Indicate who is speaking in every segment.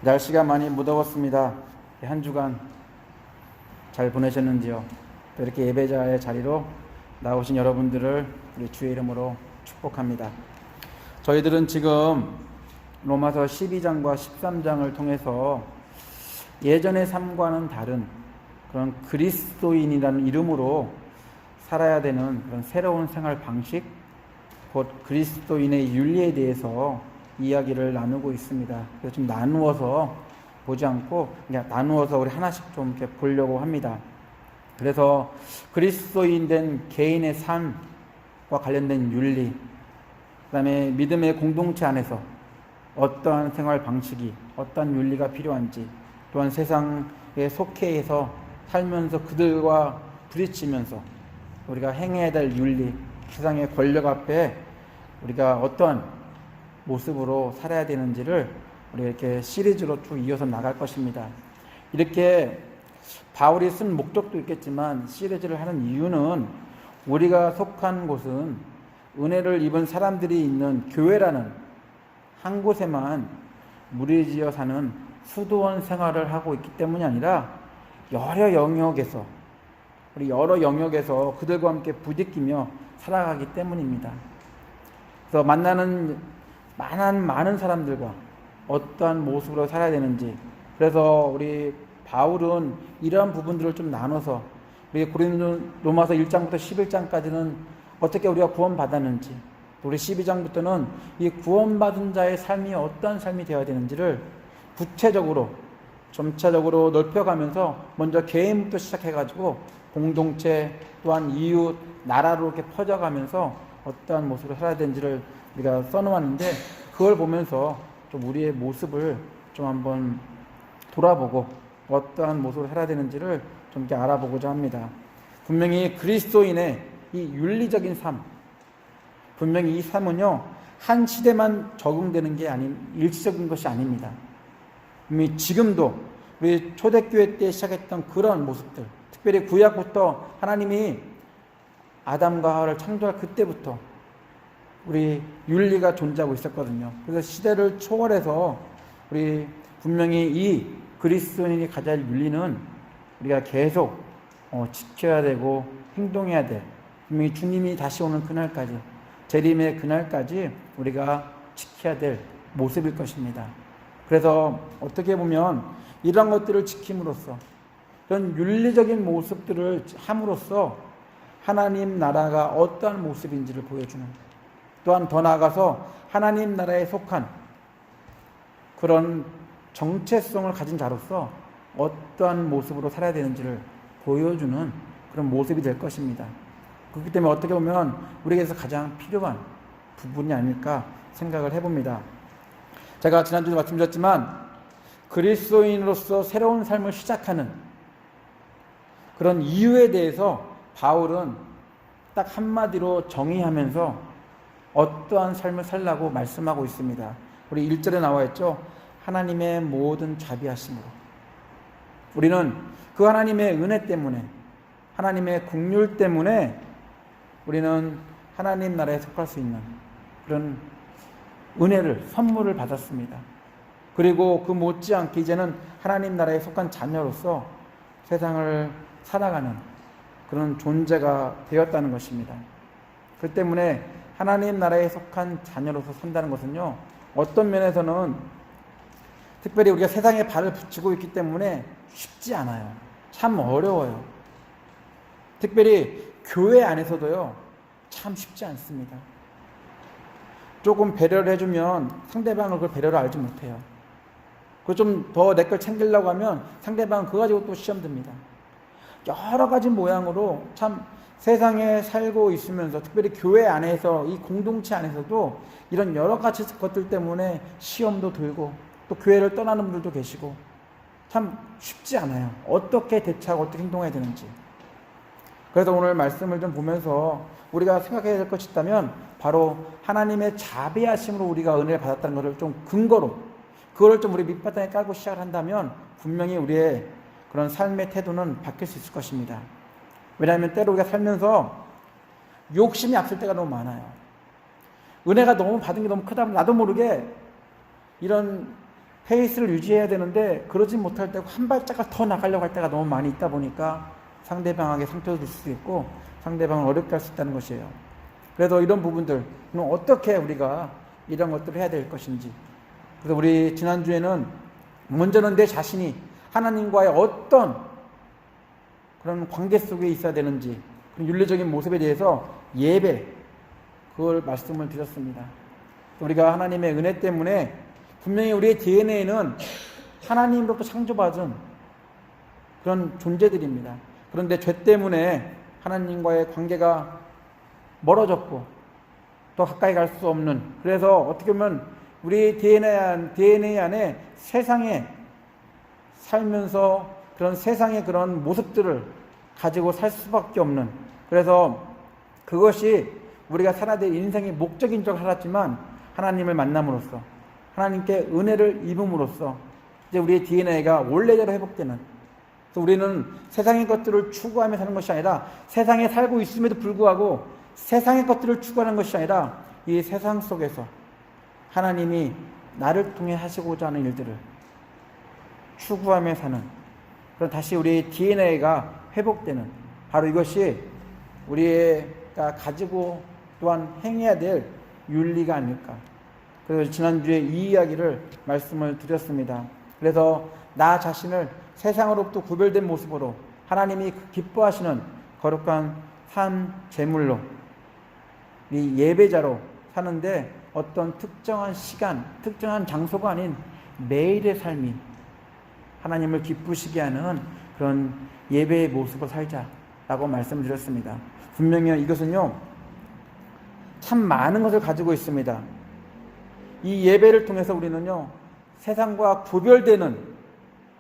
Speaker 1: 날씨가 많이 무더웠습니다. 한 주간 잘 보내셨는지요? 또 이렇게 예배자의 자리로 나오신 여러분들을 우리 주의 이름으로 축복합니다. 저희들은 지금 로마서 12장과 13장을 통해서 예전의 삶과는 다른 그런 그리스도인이라는 이름으로 살아야 되는 그런 새로운 생활 방식, 곧 그리스도인의 윤리에 대해서 이야기를 나누고 있습니다. 그래서 좀 나누어서 보지 않고 그냥 나누어서 우리 하나씩 좀 이렇게 보려고 합니다. 그래서 그리스도인 된 개인의 삶과 관련된 윤리, 그 다음에 믿음의 공동체 안에서 어떠한 생활 방식이, 어떠한 윤리가 필요한지, 또한 세상에 속해서 살면서 그들과 부딪히면서 우리가 행해야 될 윤리, 세상의 권력 앞에 우리가 어떠한 모습으로 살아야 되는지를 우리가 이렇게 시리즈로 쭉 이어서 나갈 것입니다. 이렇게 바울이 쓴 목적도 있겠지만 시리즈를 하는 이유는 우리가 속한 곳은 은혜를 입은 사람들이 있는 교회라는 한 곳에만 무리지어 사는 수도원 생활을 하고 있기 때문이 아니라 여러 영역에서 그들과 함께 부딪히며 살아가기 때문입니다. 그래서 만나는 많은 사람들과 어떠한 모습으로 살아야 되는지, 그래서 우리 바울은 이러한 부분들을 좀 나눠서 우리 로마서 1장부터 11장까지는 어떻게 우리가 구원받았는지, 우리 12장부터는 이 구원받은 자의 삶이 어떠한 삶이 되어야 되는지를 구체적으로 점차적으로 넓혀가면서 먼저 개인부터 시작해가지고 공동체 또한 이웃, 나라로 이렇게 퍼져가면서 어떠한 모습으로 살아야 되는지를 우리가 써놓았는데, 그걸 보면서 좀 우리의 모습을 좀 한번 돌아보고 어떠한 모습으로 살아야 되는지를 좀 이렇게 알아보고자 합니다. 분명히 그리스도인의 이 윤리적인 삶, 분명히 이 삶은요 한 시대만 적용되는 게 아닌 일시적인 것이 아닙니다. 이미 지금도 우리 초대교회 때 시작했던 그런 모습들, 특별히 구약부터 하나님이 아담과 하와를 창조할 그때부터 우리 윤리가 존재하고 있었거든요. 그래서 시대를 초월해서 우리 분명히 이 그리스도인이 가져야 할 윤리는 우리가 계속 지켜야 되고 행동해야 돼. 분명히 주님이 다시 오는 그날까지, 재림의 그날까지 우리가 지켜야 될 모습일 것입니다. 그래서 어떻게 보면 이런 것들을 지킴으로써, 이런 윤리적인 모습들을 함으로써 하나님 나라가 어떠한 모습인지를 보여주는, 또한 더 나아가서 하나님 나라에 속한 그런 정체성을 가진 자로서 어떠한 모습으로 살아야 되는지를 보여주는 그런 모습이 될 것입니다. 그렇기 때문에 어떻게 보면 우리에게서 가장 필요한 부분이 아닐까 생각을 해봅니다. 제가 지난주에 말씀드렸지만 그리스도인으로서 새로운 삶을 시작하는 그런 이유에 대해서 바울은 딱 한마디로 정의하면서 어떠한 삶을 살라고 말씀하고 있습니다. 우리 1절에 나와 있죠. 하나님의 모든 자비하심으로. 우리는 그 하나님의 은혜 때문에, 하나님의 긍휼 때문에 우리는 하나님 나라에 속할 수 있는 그런 은혜를, 선물을 받았습니다. 그리고 그 못지않게 이제는 하나님 나라에 속한 자녀로서 세상을 살아가는 그런 존재가 되었다는 것입니다. 그 때문에 하나님 나라에 속한 자녀로서 산다는 것은요, 어떤 면에서는 특별히 우리가 세상에 발을 붙이고 있기 때문에 쉽지 않아요. 참 어려워요. 특별히 교회 안에서도요, 참 쉽지 않습니다. 조금 배려를 해주면 상대방을 그 배려를 알지 못해요. 그 좀 더 내 걸 챙기려고 하면 상대방은 그거 가지고 또 시험 듭니다. 여러 가지 모양으로 참 세상에 살고 있으면서, 특별히 교회 안에서, 이 공동체 안에서도 이런 여러 가지 것들 때문에 시험도 들고 또 교회를 떠나는 분들도 계시고 참 쉽지 않아요. 어떻게 대처하고 어떻게 행동해야 되는지. 그래서 오늘 말씀을 좀 보면서 우리가 생각해야 될 것이 있다면 바로 하나님의 자비하심으로 우리가 은혜를 받았다는 것을 좀 근거로, 그거를 좀 우리 밑바탕에 깔고 시작을 한다면 분명히 우리의 그런 삶의 태도는 바뀔 수 있을 것입니다. 왜냐하면 때로 우리가 살면서 욕심이 앞설 때가 너무 많아요. 은혜가 너무 받은 게 너무 크다 보면 나도 모르게 이런 페이스를 유지해야 되는데 그러지 못할 때 한 발자국 더 나가려고 할 때가 너무 많이 있다 보니까 상대방에게 상처도 줄 수 있고 상대방을 어렵게 할 수 있다는 것이에요. 그래서 이런 부분들 어떻게 우리가 이런 것들을 해야 될 것인지, 그래서 우리 지난주에는 먼저는 내 자신이 하나님과의 어떤 그런 관계 속에 있어야 되는지, 그런 윤리적인 모습에 대해서 예배, 그걸 말씀을 드렸습니다. 우리가 하나님의 은혜 때문에 분명히 우리의 DNA는 하나님으로부터 창조받은 그런 존재들입니다. 그런데 죄 때문에 하나님과의 관계가 멀어졌고 또 가까이 갈 수 없는, 그래서 어떻게 보면 우리 DNA 안에 세상에 살면서 그런 세상의 그런 모습들을 가지고 살 수밖에 없는, 그래서 그것이 우리가 살아야 될 인생의 목적인 줄 알았지만 하나님을 만남으로써 하나님께 은혜를 입음으로써 이제 우리의 DNA가 원래대로 회복되는, 그래서 우리는 세상의 것들을 추구하며 사는 것이 아니라 세상에 살고 있음에도 불구하고 세상의 것들을 추구하는 것이 아니라 이 세상 속에서 하나님이 나를 통해 하시고자 하는 일들을 추구하며 사는, 그럼 다시 우리의 DNA가 회복되는, 바로 이것이 우리가 가지고 또한 행해야 될 윤리가 아닐까. 그래서 지난주에 이 이야기를 말씀을 드렸습니다. 그래서 나 자신을 세상으로부터 구별된 모습으로 하나님이 기뻐하시는 거룩한 산 제물로, 이 예배자로 사는데 어떤 특정한 시간, 특정한 장소가 아닌 매일의 삶이 하나님을 기쁘시게 하는 그런 예배의 모습으로 살자라고 말씀드렸습니다. 분명히 이것은요, 참 많은 것을 가지고 있습니다. 이 예배를 통해서 우리는요, 세상과 구별되는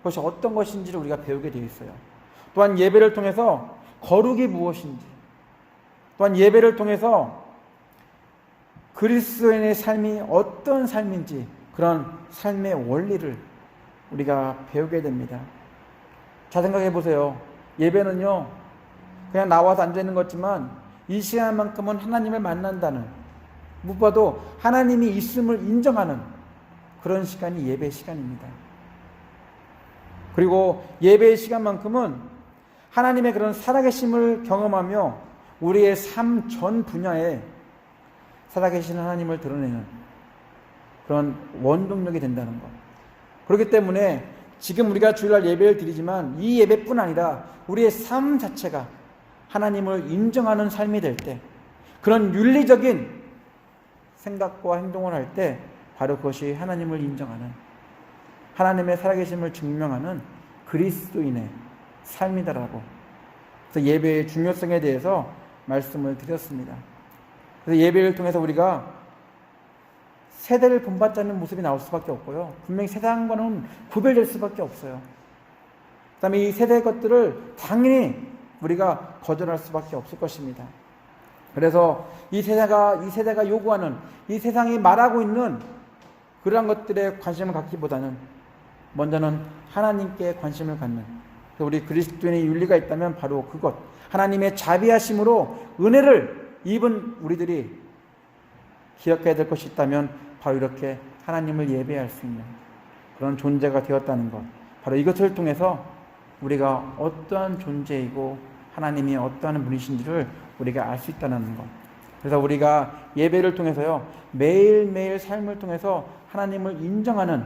Speaker 1: 것이 어떤 것인지를 우리가 배우게 되어 있어요. 또한 예배를 통해서 거룩이 무엇인지, 또한 예배를 통해서 그리스도인의 삶이 어떤 삶인지, 그런 삶의 원리를 우리가 배우게 됩니다. 자, 생각해 보세요. 예배는요, 그냥 나와서 앉아있는 것지만 이 시간만큼은 하나님을 만난다는, 무엇보다도 하나님이 있음을 인정하는 그런 시간이 예배 시간입니다. 그리고 예배의 시간만큼은 하나님의 그런 살아계심을 경험하며 우리의 삶 전 분야에 살아계신 하나님을 드러내는 그런 원동력이 된다는 것. 그렇기 때문에 지금 우리가 주일날 예배를 드리지만 이 예배뿐 아니라 우리의 삶 자체가 하나님을 인정하는 삶이 될 때, 그런 윤리적인 생각과 행동을 할 때 바로 그것이 하나님을 인정하는, 하나님의 살아계심을 증명하는 그리스도인의 삶이다라고, 그래서 예배의 중요성에 대해서 말씀을 드렸습니다. 그래서 예배를 통해서 우리가 세대를 본받지 않는 모습이 나올 수밖에 없고요, 분명히 세상과는 구별될 수밖에 없어요. 그 다음에 이 세대의 것들을 당연히 우리가 거절할 수밖에 없을 것입니다. 그래서 이 세대가 요구하는, 이 세상이 말하고 있는 그러한 것들에 관심을 갖기보다는 먼저는 하나님께 관심을 갖는, 우리 그리스도인의 윤리가 있다면 바로 그것, 하나님의 자비하심으로 은혜를 입은 우리들이 기억해야 될 것이 있다면 바로 이렇게 하나님을 예배할 수 있는 그런 존재가 되었다는 것, 바로 이것을 통해서 우리가 어떠한 존재이고 하나님이 어떠한 분이신지를 우리가 알 수 있다는 것. 그래서 우리가 예배를 통해서요, 매일매일 삶을 통해서 하나님을 인정하는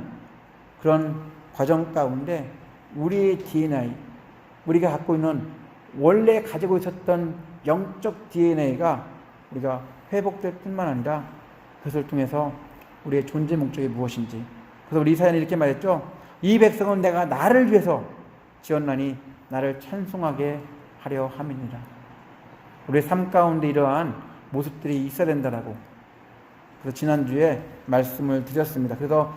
Speaker 1: 그런 과정 가운데 우리의 DNA, 우리가 갖고 있는 원래 가지고 있었던 영적 DNA가 우리가 회복될 뿐만 아니라 그것을 통해서 우리의 존재 목적이 무엇인지. 그래서 우리 이사야는 이렇게 말했죠. 이 백성은 내가 나를 위해서 지었나니 나를 찬송하게 하려 함이니라. 우리의 삶 가운데 이러한 모습들이 있어야 된다라고, 그래서 지난주에 말씀을 드렸습니다. 그래서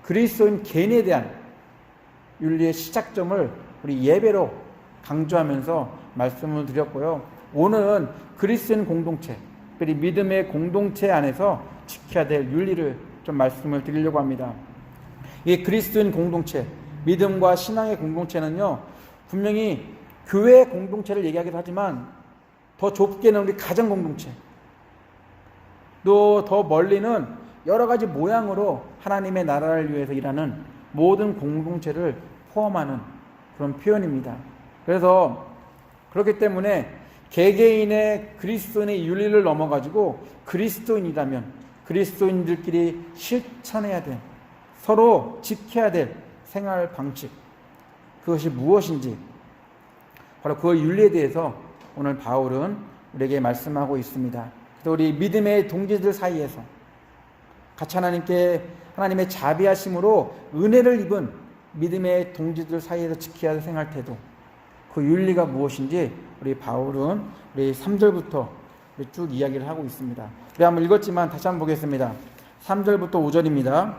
Speaker 1: 그리스도인 개인에 대한 윤리의 시작점을 우리 예배로 강조하면서 말씀을 드렸고요. 오늘은 그리스도인 공동체, 특별히 믿음의 공동체 안에서 지켜야 될 윤리를 좀 말씀을 드리려고 합니다. 이 그리스도인 공동체, 믿음과 신앙의 공동체는요, 분명히 교회 공동체를 얘기하기도 하지만 더 좁게는 우리 가정 공동체, 또 더 멀리는 여러 가지 모양으로 하나님의 나라를 위해서 일하는 모든 공동체를 포함하는 그런 표현입니다. 그래서 그렇기 때문에 개개인의 그리스도인의 윤리를 넘어가지고 그리스도인이라면 그리스도인들끼리 실천해야 될, 서로 지켜야 될 생활 방식, 그것이 무엇인지 바로 그 윤리에 대해서 오늘 바울은 우리에게 말씀하고 있습니다. 그래서 우리 믿음의 동지들 사이에서 같이 하나님의 자비하심으로 은혜를 입은 믿음의 동지들 사이에서 지켜야 할 생활 태도, 그 윤리가 무엇인지 우리 바울은 우리 3절부터 쭉 이야기를 하고 있습니다. 우리 한번 읽었지만 다시 한번 보겠습니다. 3절부터 5절입니다.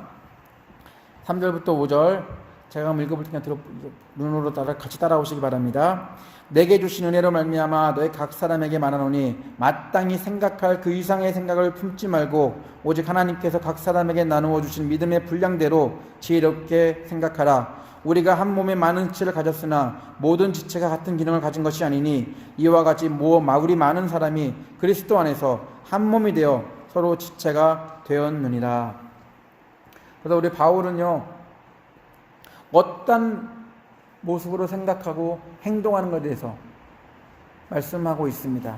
Speaker 1: 3절부터 5절 제가 한번 읽어볼 테니까 눈으로 같이 따라오시기 바랍니다. 내게 주신 은혜로 말미암아 너희 각 사람에게 말하노니 마땅히 생각할 그 이상의 생각을 품지 말고 오직 하나님께서 각 사람에게 나누어 주신 믿음의 분량대로 지혜롭게 생각하라. 우리가 한 몸에 많은 지체를 가졌으나 모든 지체가 같은 기능을 가진 것이 아니니 이와 같이 우리 많은 사람이 그리스도 안에서 한 몸이 되어 서로 지체가 되었느니라. 그래서 우리 바울은요, 어떤 모습으로 생각하고 행동하는 것에 대해서 말씀하고 있습니다.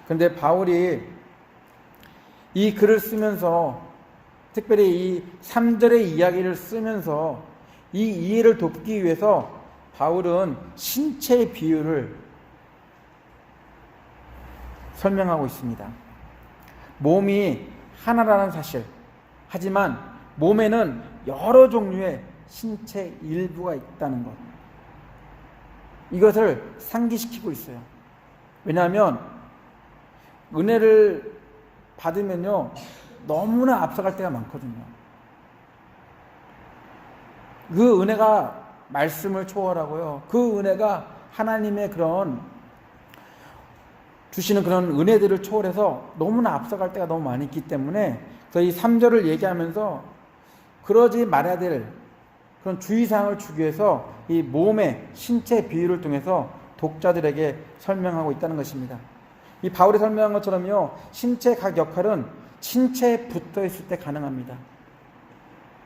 Speaker 1: 그런데 바울이 이 글을 쓰면서, 특별히 이 3절의 이야기를 쓰면서 이 이해를 돕기 위해서 바울은 신체의 비유를 설명하고 있습니다. 몸이 하나라는 사실, 하지만 몸에는 여러 종류의 신체 일부가 있다는 것, 이것을 상기시키고 있어요. 왜냐하면 은혜를 받으면요, 너무나 앞서갈 때가 많거든요. 그 은혜가 말씀을 초월하고요, 그 은혜가 하나님의 그런 주시는 그런 은혜들을 초월해서 너무나 앞서갈 때가 너무 많이 있기 때문에, 그래서 이 3절을 얘기하면서 그러지 말아야 될 그런 주의사항을 주기 위해서 이 몸의 신체 비유를 통해서 독자들에게 설명하고 있다는 것입니다. 이 바울이 설명한 것처럼요, 신체 각 역할은 신체에 붙어 있을 때 가능합니다.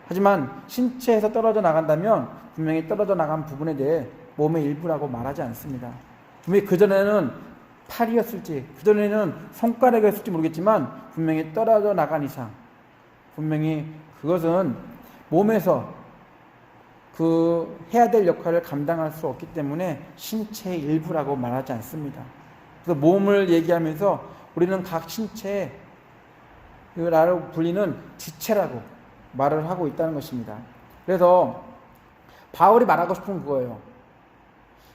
Speaker 1: 하지만 신체에서 떨어져 나간다면 분명히 떨어져 나간 부분에 대해 몸의 일부라고 말하지 않습니다. 분명히 그전에는 팔이었을지, 그전에는 손가락이었을지 모르겠지만 분명히 떨어져 나간 이상 분명히 그것은 몸에서 그 해야 될 역할을 감당할 수 없기 때문에 신체의 일부라고 말하지 않습니다. 그래서 몸을 얘기하면서 우리는 각 신체라고 불리는 지체라고 말을 하고 있다는 것입니다. 그래서 바울이 말하고 싶은 그거예요.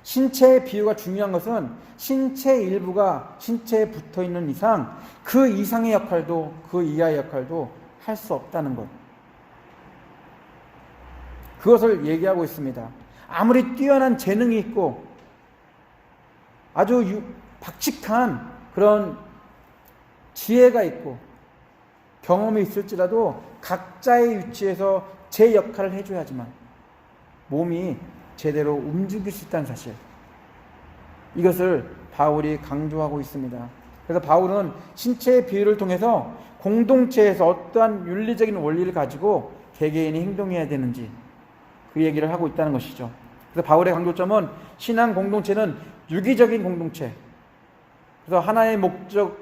Speaker 1: 신체의 비유가 중요한 것은 신체의 일부가 신체에 붙어 있는 이상 그 이상의 역할도 그 이하의 역할도 할 수 없다는 것, 그것을 얘기하고 있습니다. 아무리 뛰어난 재능이 있고 아주 박직한 그런 지혜가 있고 경험이 있을지라도 각자의 위치에서 제 역할을 해줘야지만 몸이 제대로 움직일 수 있다는 사실, 이것을 바울이 강조하고 있습니다. 그래서 바울은 신체의 비유를 통해서 공동체에서 어떠한 윤리적인 원리를 가지고 개개인이 행동해야 되는지 그 얘기를 하고 있다는 것이죠. 그래서 바울의 강조점은 신앙 공동체는 유기적인 공동체, 그래서 하나의 목적,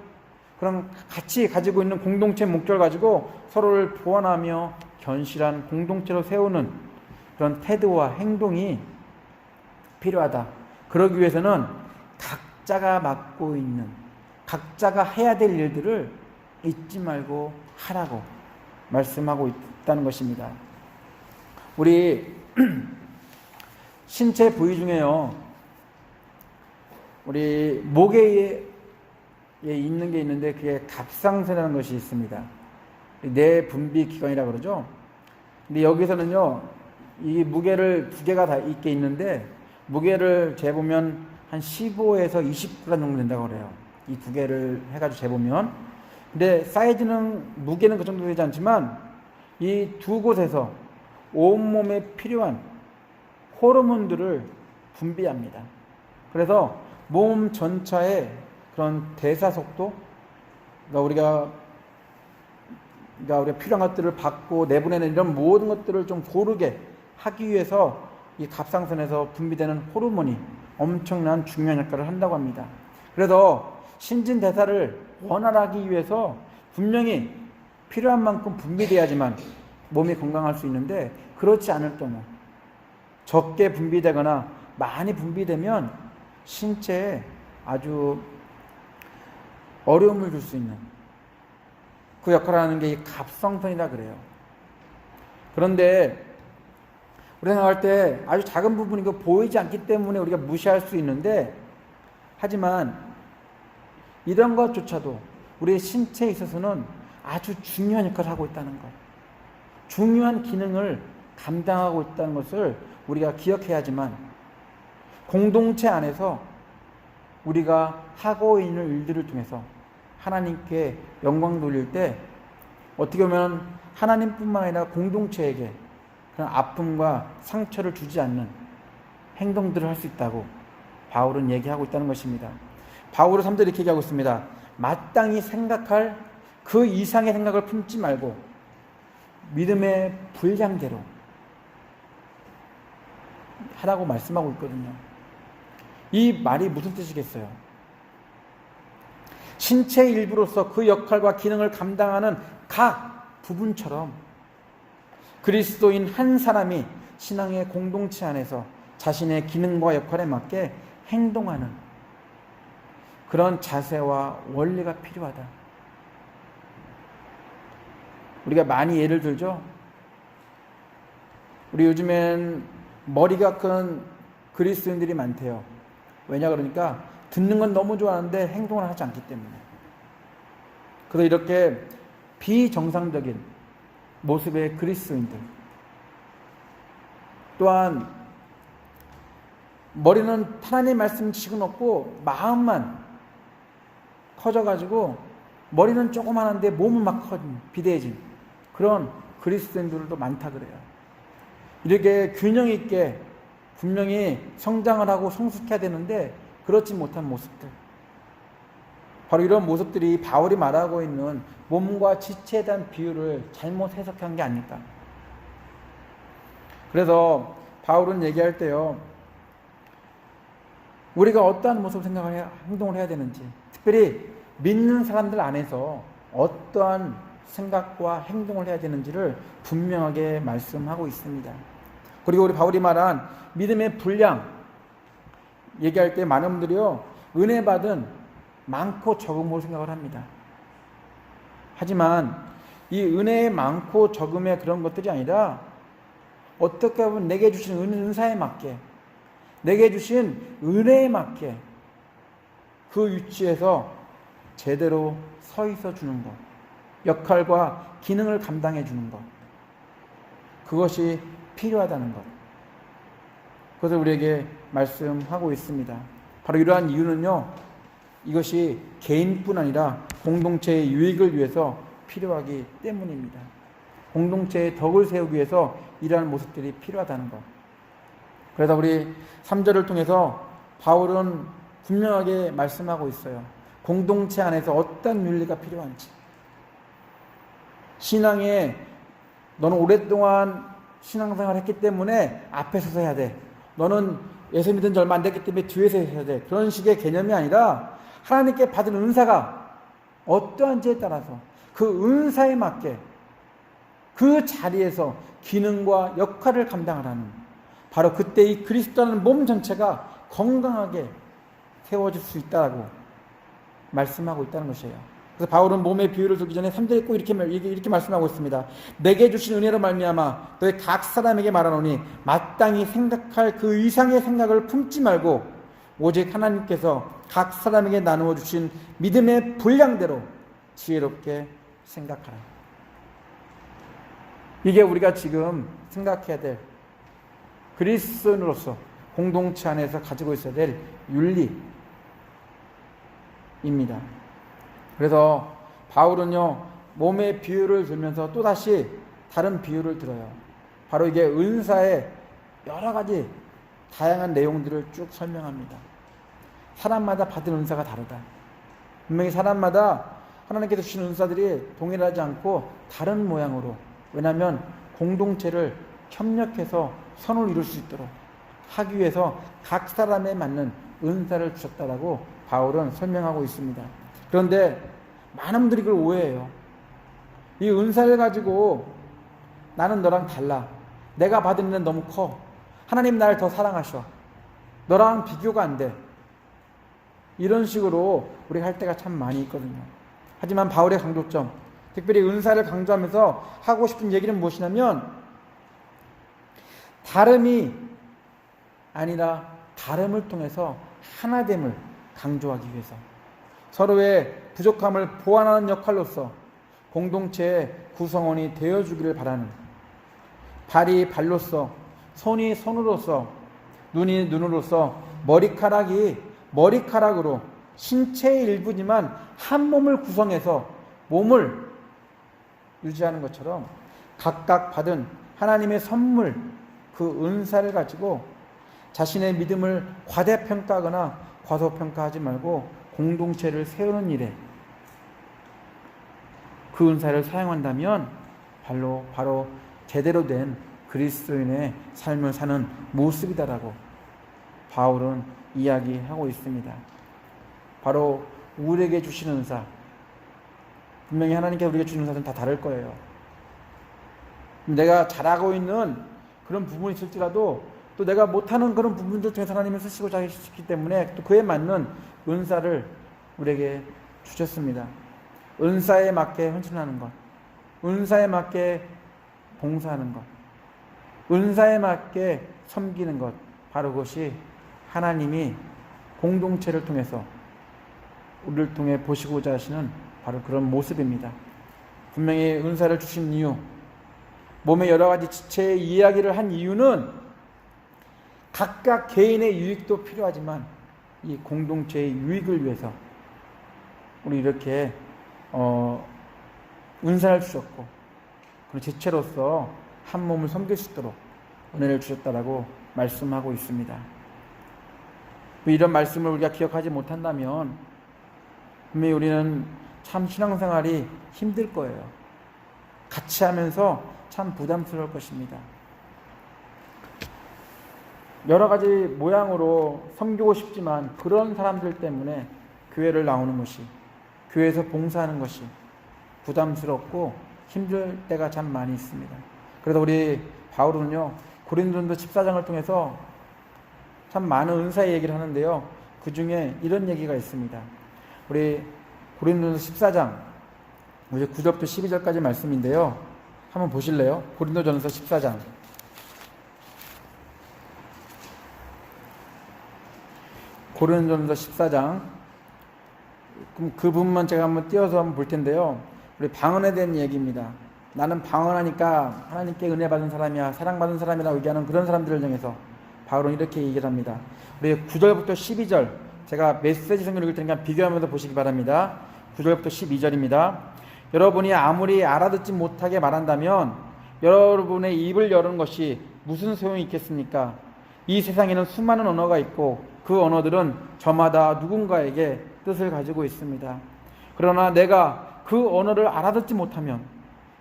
Speaker 1: 그런 같이 가지고 있는 공동체 목적을 가지고 서로를 보완하며 견실한 공동체로 세우는 그런 태도와 행동이 필요하다. 그러기 위해서는 각자가 맡고 있는, 각자가 해야 될 일들을 잊지 말고 하라고 말씀하고 있다는 것입니다. 우리 신체 부위 중에요, 우리 목에 있는 게 있는데 그게 갑상선이라는 것이 있습니다. 뇌 분비 기관이라고 그러죠. 근데 여기서는요, 이 무게를 두 개가 다 있게 있는데 무게를 재보면 한 15에서 20g 정도 된다고 그래요. 이 두 개를 해가지고 재보면. 근데 사이즈는, 무게는 그 정도 되지 않지만 이 두 곳에서 온몸에 필요한 호르몬들을 분비합니다. 그래서 몸 전체의 그런 대사 속도, 그러니까 우리가 그러니까 우리가 필요한 것들을 받고 내보내는 이런 모든 것들을 좀 고르게 하기 위해서 이 갑상선에서 분비되는 호르몬이 엄청난 중요한 역할을 한다고 합니다. 그래서 신진대사를 원활하게 위해서 분명히 필요한 만큼 분비돼야지만 몸이 건강할 수 있는데, 그렇지 않을 경우 적게 분비되거나 많이 분비되면 신체에 아주 어려움을 줄 수 있는 그 역할을 하는 게 이 갑상선이라 그래요. 그런데 우리가 생각할 때 아주 작은 부분이고 보이지 않기 때문에 우리가 무시할 수 있는데, 하지만 이런 것조차도 우리의 신체에 있어서는 아주 중요한 역할을 하고 있다는 것, 중요한 기능을 감당하고 있다는 것을 우리가 기억해야지만 공동체 안에서 우리가 하고 있는 일들을 통해서 하나님께 영광 돌릴 때 어떻게 보면 하나님뿐만 아니라 공동체에게 그런 아픔과 상처를 주지 않는 행동들을 할 수 있다고 바울은 얘기하고 있다는 것입니다. 바울은 3절 이렇게 얘기하고 있습니다. 마땅히 생각할 그 이상의 생각을 품지 말고 믿음의 분량대로 하라고 말씀하고 있거든요. 이 말이 무슨 뜻이겠어요? 신체의 일부로서 그 역할과 기능을 감당하는 각 부분처럼 그리스도인 한 사람이 신앙의 공동체 안에서 자신의 기능과 역할에 맞게 행동하는 그런 자세와 원리가 필요하다. 우리가 많이 예를 들죠. 우리 요즘엔 머리가 큰 그리스도인들이 많대요. 왜냐 그러니까 듣는 건 너무 좋아하는데 행동을 하지 않기 때문에. 그래서 이렇게 비정상적인 모습의 그리스도인들, 또한 머리는 하나님의 말씀 지식은 없고 마음만 커져가지고 머리는 조그만한데 몸은 막 커진 비대해진 그런 그리스도인들도 많다 그래요. 이렇게 균형 있게 분명히 성장을 하고 성숙해야 되는데 그렇지 못한 모습들, 바로 이런 모습들이 바울이 말하고 있는 몸과 지체에 대한 비유를 잘못 해석한 게 아닐까. 그래서 바울은 얘기할 때요, 우리가 어떠한 모습을 행동을 해야 되는지, 특별히 믿는 사람들 안에서 어떠한 생각과 행동을 해야 되는지를 분명하게 말씀하고 있습니다. 그리고 우리 바울이 말한 믿음의 분량 얘기할 때 많은 분들이요, 은혜 받은 많고 적음으로 생각을 합니다. 하지만 이 은혜의 많고 적음의 그런 것들이 아니라 어떻게 보면 내게 주신 은사에 맞게, 내게 주신 은혜에 맞게 그 위치에서 제대로 서 있어 주는 것, 역할과 기능을 감당해 주는 것, 그것이 필요하다는 것, 그것을 우리에게 말씀하고 있습니다. 바로 이러한 이유는요, 이것이 개인뿐 아니라 공동체의 유익을 위해서 필요하기 때문입니다. 공동체의 덕을 세우기 위해서 이러한 모습들이 필요하다는 것. 그래서 우리 3절을 통해서 바울은 분명하게 말씀하고 있어요. 공동체 안에서 어떤 윤리가 필요한지. 신앙에 너는 오랫동안 신앙생활을 했기 때문에 앞에 서서 해야 돼. 너는 예수 믿은 지 얼마 안 됐기 때문에 뒤에서 해야 돼. 그런 식의 개념이 아니라 하나님께 받은 은사가 어떠한지에 따라서 그 은사에 맞게 그 자리에서 기능과 역할을 감당하라는, 바로 그때 이 그리스도라는 몸 전체가 건강하게 세워질 수 있다고 말씀하고 있다는 것이에요. 그래서 바울은 몸의 비유를 두기 전에 3절에 꼭 이렇게 말씀하고 있습니다. 내게 주신 은혜로 말미암아 너희 각 사람에게 말하노니 마땅히 생각할 그 이상의 생각을 품지 말고 오직 하나님께서 각 사람에게 나누어 주신 믿음의 분량대로 지혜롭게 생각하라. 이게 우리가 지금 생각해야 될 그리스도인으로서 공동체 안에서 가지고 있어야 될 윤리입니다. 그래서 바울은요, 몸의 비유를 들면서 또다시 다른 비유를 들어요. 바로 이게 은사의 여러 가지 다양한 내용들을 쭉 설명합니다. 사람마다 받은 은사가 다르다. 분명히 사람마다 하나님께서 주신 은사들이 동일하지 않고 다른 모양으로, 왜냐하면 공동체를 협력해서 선을 이룰 수 있도록 하기 위해서 각 사람에 맞는 은사를 주셨다라고 바울은 설명하고 있습니다. 그런데 많은 분들이 그걸 오해해요. 이 은사를 가지고 나는 너랑 달라, 내가 받은 은혜는 너무 커, 하나님 나를 더 사랑하셔, 너랑 비교가 안 돼, 이런 식으로 우리가 할 때가 참 많이 있거든요. 하지만 바울의 강조점, 특별히 은사를 강조하면서 하고 싶은 얘기는 무엇이냐면 다름이 아니라 다름을 통해서 하나됨을 강조하기 위해서 서로의 부족함을 보완하는 역할로서 공동체의 구성원이 되어주기를 바라는, 발이 발로서, 손이 손으로서, 눈이 눈으로서, 머리카락이 머리카락으로 신체의 일부지만 한 몸을 구성해서 몸을 유지하는 것처럼 각각 받은 하나님의 선물, 그 은사를 가지고 자신의 믿음을 과대평가하거나 과소평가하지 말고 공동체를 세우는 일에 그 은사를 사용한다면 바로 제대로 된 그리스도인의 삶을 사는 모습이다라고 바울은 이야기하고 있습니다. 바로 우리에게 주시는 은사, 분명히 하나님께서 우리에게 주시는 은사는 다 다를 거예요. 내가 잘하고 있는 그런 부분이 있을지라도 또 내가 못하는 그런 부분들 중에서 하나님을 쓰시고자 하시기 때문에 또 그에 맞는 은사를 우리에게 주셨습니다. 은사에 맞게 헌신하는 것, 은사에 맞게 봉사하는 것, 은사에 맞게 섬기는 것, 바로 그것이 하나님이 공동체를 통해서 우리를 통해 보시고자 하시는 바로 그런 모습입니다. 분명히 은사를 주신 이유, 몸의 여러 가지 지체의 이야기를 한 이유는 각각 개인의 유익도 필요하지만 이 공동체의 유익을 위해서 우리 이렇게 은사를 주셨고 그리고 지체로서 한 몸을 섬길 수 있도록 은혜를 주셨다라고 말씀하고 있습니다. 이런 말씀을 우리가 기억하지 못한다면 분명히 우리는 참 신앙생활이 힘들 거예요. 같이 하면서 참 부담스러울 것입니다. 여러 가지 모양으로 섬기고 싶지만 그런 사람들 때문에 교회를 나오는 것이, 교회에서 봉사하는 것이 부담스럽고 힘들 때가 참 많이 있습니다. 그래서 우리 바울은요, 고린도전서 14장을 통해서 참 많은 은사의 얘기를 하는데요, 그 중에 이런 얘기가 있습니다. 우리 고린도전서 14장 9절부터 12절까지 말씀인데요, 한번 보실래요? 고린도전서 14장. 고린도전서 14장. 그럼 그 부분만 제가 한번 띄어서 한번 볼 텐데요. 우리 방언에 대한 얘기입니다. 나는 방언하니까 하나님께 은혜 받은 사람이야, 사랑받은 사람이라고 얘기하는 그런 사람들을 향해서 바울은 이렇게 얘기를 합니다. 우리 9절부터 12절, 제가 메시지 성경 읽을 테니까 비교하면서 보시기 바랍니다. 9절부터 12절입니다. 여러분이 아무리 알아듣지 못하게 말한다면 여러분의 입을 여는 것이 무슨 소용이 있겠습니까? 이 세상에는 수많은 언어가 있고 그 언어들은 저마다 누군가에게 뜻을 가지고 있습니다. 그러나 내가 그 언어를 알아듣지 못하면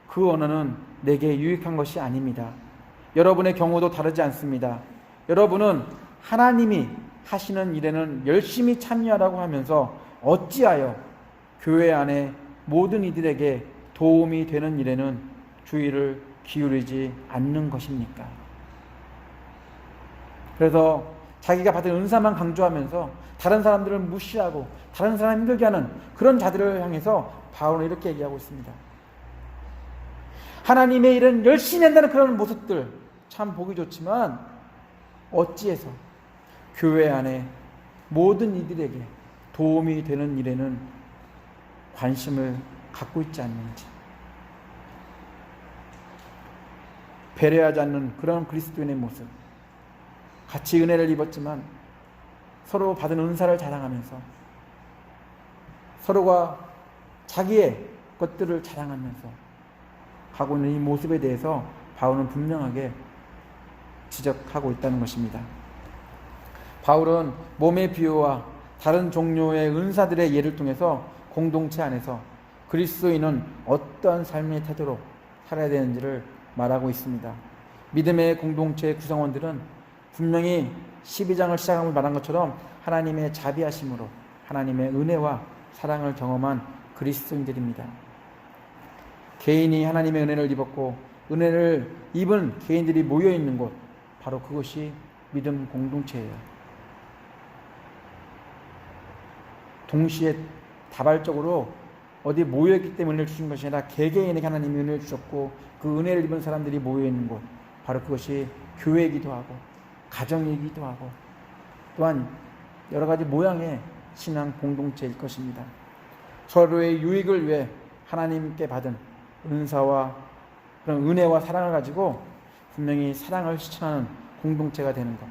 Speaker 1: 그 언어는 내게 유익한 것이 아닙니다. 여러분의 경우도 다르지 않습니다. 여러분은 하나님이 하시는 일에는 열심히 참여하라고 하면서 어찌하여 교회 안에 모든 이들에게 도움이 되는 일에는 주의를 기울이지 않는 것입니까? 그래서 자기가 받은 은사만 강조하면서 다른 사람들을 무시하고 다른 사람 힘들게 하는 그런 자들을 향해서 바울은 이렇게 얘기하고 있습니다. 하나님의 일은 열심히 한다는 그런 모습들 참 보기 좋지만 어찌해서 교회 안에 모든 이들에게 도움이 되는 일에는 관심을 갖고 있지 않는지, 배려하지 않는 그런 그리스도인의 모습, 같이 은혜를 입었지만 서로 받은 은사를 자랑하면서 서로가 자기의 것들을 자랑하면서 가고 있는 이 모습에 대해서 바울은 분명하게 지적하고 있다는 것입니다. 바울은 몸의 비유와 다른 종류의 은사들의 예를 통해서 공동체 안에서 그리스도인은 어떠한 삶의 태도로 살아야 되는지를 말하고 있습니다. 믿음의 공동체 구성원들은 분명히 12장을 시작함을 말한 것처럼 하나님의 자비하심으로 하나님의 은혜와 사랑을 경험한 그리스도인들입니다. 개인이 하나님의 은혜를 입었고 은혜를 입은 개인들이 모여있는 곳, 바로 그것이 믿음 공동체예요. 동시에 다발적으로 어디 모여있기 때문에 은혜를 주신 것이 아니라 개개인에게 하나님이 은혜를 주셨고 그 은혜를 입은 사람들이 모여있는 곳, 바로 그것이 교회이기도 하고 가정이기도 하고 또한 여러 가지 모양의 신앙 공동체일 것입니다. 서로의 유익을 위해 하나님께 받은 은사와 그런 은혜와 사랑을 가지고 분명히 사랑을 실천하는 공동체가 되는 것.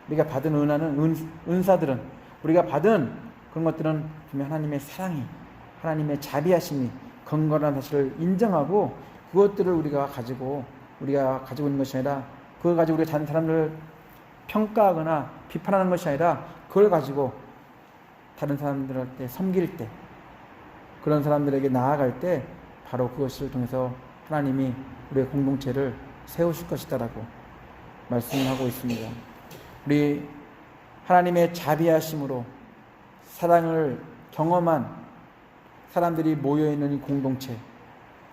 Speaker 1: 우리가 받은 은사들은 우리가 받은 그런 것들은 분명 하나님의 사랑이 하나님의 자비하심이 건강한 사실을 인정하고 그것들을 우리가 가지고 있는 것이 아니라 그걸 가지고 우리가 다른 사람들을 평가하거나 비판하는 것이 아니라 그걸 가지고 다른 사람들한테 섬길 때 그런 사람들에게 나아갈 때 바로 그것을 통해서 하나님이 우리의 공동체를 세우실 것이다라고 말씀하고 있습니다. 우리 하나님의 자비하심으로 사랑을 경험한 사람들이 모여있는 이 공동체,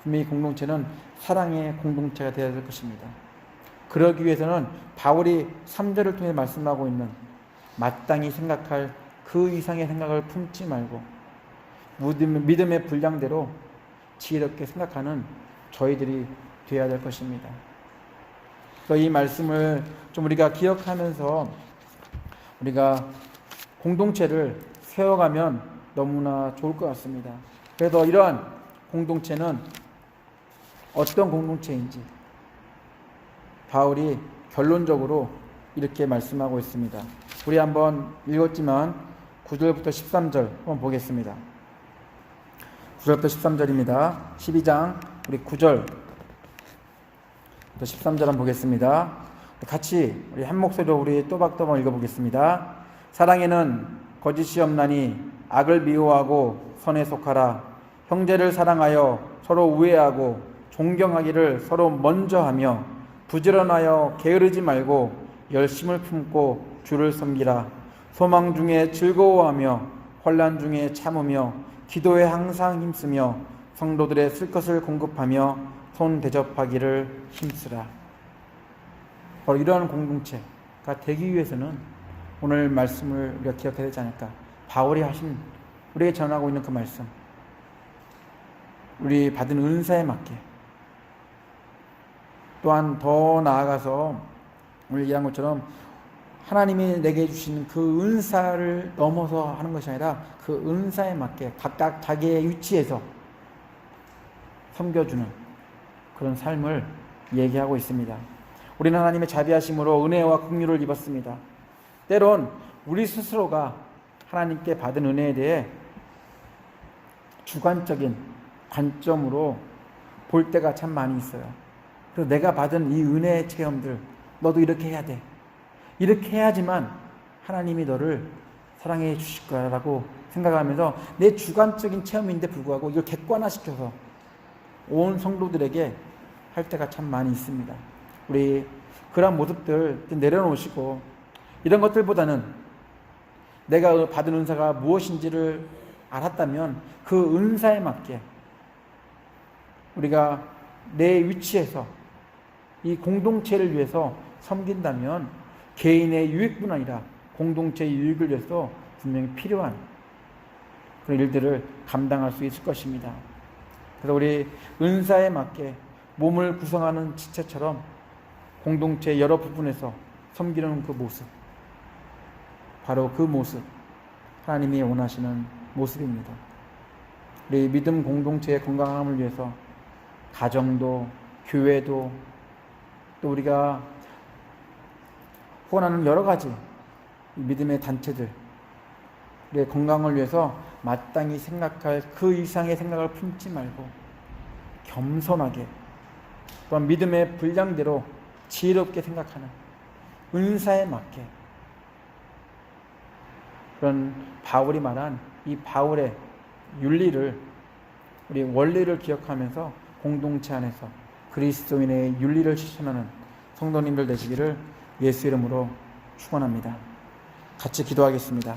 Speaker 1: 분명히 공동체는 사랑의 공동체가 되어야 될 것입니다. 그러기 위해서는 바울이 3절을 통해 말씀하고 있는 마땅히 생각할 그 이상의 생각을 품지 말고 믿음의 분량대로 지혜롭게 생각하는 저희들이 되어야 될 것입니다. 그래서 이 말씀을 좀 우리가 기억하면서 우리가 공동체를 세워가면 너무나 좋을 것 같습니다. 그래서 이러한 공동체는 어떤 공동체인지 바울이 결론적으로 이렇게 말씀하고 있습니다. 우리 한번 읽었지만 9절부터 13절 한번 보겠습니다. 9절부터 13절입니다. 12장 우리 9절부터 13절 한번 보겠습니다. 같이 우리 한 목소리로 우리 또박또박 읽어보겠습니다. 사랑에는 거짓이 없나니 악을 미워하고 선에 속하라. 형제를 사랑하여 서로 우애하고 존경하기를 서로 먼저 하며 부지런하여 게으르지 말고 열심을 품고 주를 섬기라. 소망 중에 즐거워하며 환난 중에 참으며 기도에 항상 힘쓰며 성도들의 쓸 것을 공급하며 손 대접하기를 힘쓰라. 바로 이러한 공동체가 되기 위해서는 오늘 말씀을 우리가 기억해야 되지 않을까. 바울이 하신 우리에게 전하고 있는 그 말씀, 우리 받은 은사에 맞게 또한 더 나아가서 오늘 얘기한 것처럼 하나님이 내게 주신 그 은사를 넘어서 하는 것이 아니라 그 은사에 맞게 각각 자기의 위치에서 섬겨주는 그런 삶을 얘기하고 있습니다. 우리는 하나님의 자비하심으로 은혜와 긍휼을 입었습니다. 때론 우리 스스로가 하나님께 받은 은혜에 대해 주관적인 관점으로 볼 때가 참 많이 있어요. 그래서 내가 받은 이 은혜의 체험들, 너도 이렇게 해야 돼. 이렇게 해야지만 하나님이 너를 사랑해 주실 거라고 생각하면서 내 주관적인 체험인데 불구하고 이걸 객관화시켜서 온 성도들에게 할 때가 참 많이 있습니다. 우리 그런 모습들 내려놓으시고 이런 것들보다는 내가 받은 은사가 무엇인지를 알았다면 그 은사에 맞게 우리가 내 위치에서 이 공동체를 위해서 섬긴다면 개인의 유익뿐 아니라 공동체의 유익을 위해서 분명히 필요한 그런 일들을 감당할 수 있을 것입니다. 그래서 우리 은사에 맞게 몸을 구성하는 지체처럼 공동체 여러 부분에서 섬기는 그 모습, 바로 그 모습, 하나님이 원하시는 모습입니다. 우리 믿음 공동체의 건강함을 위해서 가정도, 교회도, 또 우리가 후원하는 여러 가지 믿음의 단체들, 우리의 건강을 위해서 마땅히 생각할 그 이상의 생각을 품지 말고 겸손하게 또한 믿음의 분량대로 지혜롭게 생각하는 은사에 맞게 그런 바울이 말한 이 바울의 윤리를 우리 원리를 기억하면서 공동체 안에서 그리스도인의 윤리를 실천하는 성도님들 되시기를 예수 이름으로 축원합니다. 같이 기도하겠습니다.